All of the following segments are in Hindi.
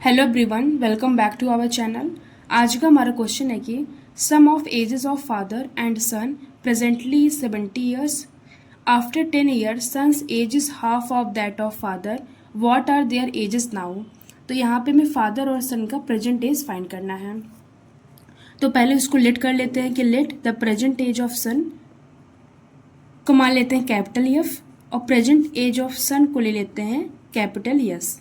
Hello everyone, welcome back to our channel. आज का हमारा क्वेश्चन है कि sum of ages of father and son presently is 70 years. After 10 years son's age is half of that of father. What are their ages now. तो यहाँ पे हमें फादर और सन का प्रेजेंट एज फाइंड करना है। तो पहले उसको लेट कर लेते हैं कि let the present age of son को मान लेते हैं कैपिटल एफ और प्रेजेंट एज ऑफ सन को ले लेते हैं कैपिटल एस।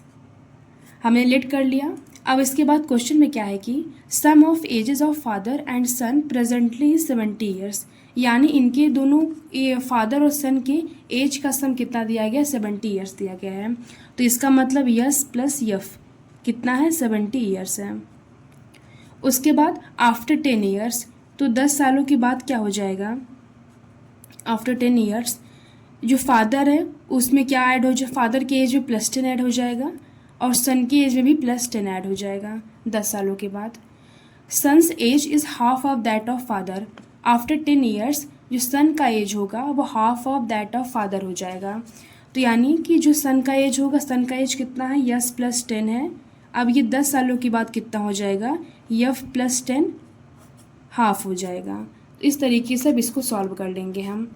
हमने लेट कर लिया। अब इसके बाद क्वेश्चन में क्या है कि sum of ages of father and son presently 70 years, यानी इनके दोनों फादर और सन के एज का सम कितना दिया गया, 70 ईयर्स दिया गया है। तो इसका मतलब यस प्लस यफ कितना है, 70 ईयर्स है। उसके बाद आफ्टर 10 ईयर्स, तो 10 सालों के बाद क्या हो जाएगा, आफ्टर 10 ईयर्स जो फादर है उसमें क्या ऐड हो जाए, फादर के एज में +10 ऐड हो जाएगा और सन की एज में भी +10 ऐड हो जाएगा 10 सालों के बाद। Son's age is half of that of father. After 10 years जो सन का एज होगा वो half of that of father हो जाएगा। तो यानी कि जो सन का एज होगा, सन का एज कितना है, यस +10 है। अब ये 10 सालों के बाद कितना हो जाएगा, यफ +10 हाफ हो जाएगा। तो इस तरीके से अब इसको सॉल्व कर लेंगे हम।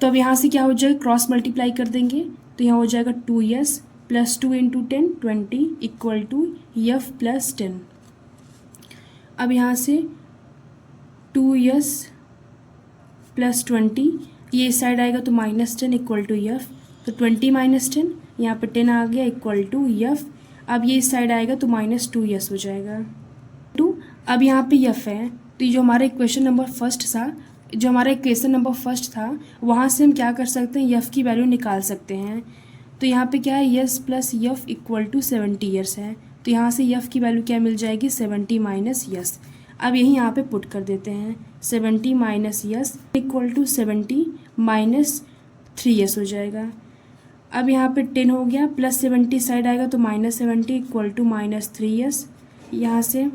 तो अब यहाँ से क्या हो जाएगा, क्रॉस मल्टीप्लाई कर देंगे तो यहाँ हो जाएगा 2s +2 × 10 20 इक्वल टू यफ +10। अब यहाँ से 2s +20 ये इस साइड आएगा तो -10 इक्वल टू यफ, तो 20 - 10 यहाँ पे 10 आ गया इक्वल टू यफ। अब ये इस साइड आएगा तो -2s हो जाएगा टू। अब यहाँ पे यफ है तो जो हमारा इक्वेशन नंबर फर्स्ट था वहाँ से हम क्या कर सकते हैं, यफ की वैल्यू निकाल सकते हैं। तो यहाँ पे क्या है, S plus F equal to 70 years है। तो यहाँ से यफ की वैल्यू क्या मिल जाएगी, 70 - यस। अब यही यहाँ पे पुट कर देते हैं, 70 - यस इक्वल टू 70 - 3s हो जाएगा। अब यहाँ पे 10 हो गया, +70 साइड आएगा तो -70 इक्वल टू -3s। यहाँ से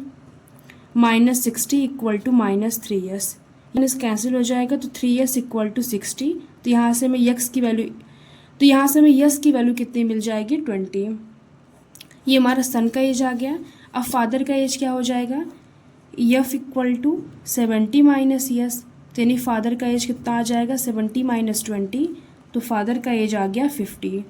-60 equal to -3s, minus cancel हो जाएगा तो 3s इक्वल टू 60। तो यहाँ से मैं यस की वैल्यू कितनी मिल जाएगी, 20। ये हमारा सन का एज आ गया। अब फादर का एज क्या हो जाएगा, यफ इक्वल टू 70 - यस, तो यानी फादर का एज कितना आ जाएगा, 70 - 20, तो फादर का एज आ गया 50।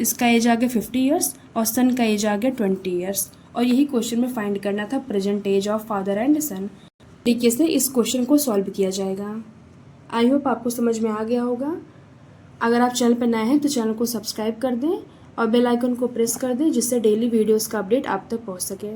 इसका एज आ गया 50 ईयर्स और सन का एज आ गया 20 ईयर्स। और यही क्वेश्चन में फाइंड करना था present age of father and son. तरीके से इस क्वेश्चन को सॉल्व किया जाएगा। आई होप आपको समझ में आ गया होगा। अगर आप चैनल पर नए हैं तो चैनल को सब्सक्राइब कर दें और बेल आइकन को प्रेस कर दें, जिससे डेली वीडियोस का अपडेट आप तक पहुंच सके।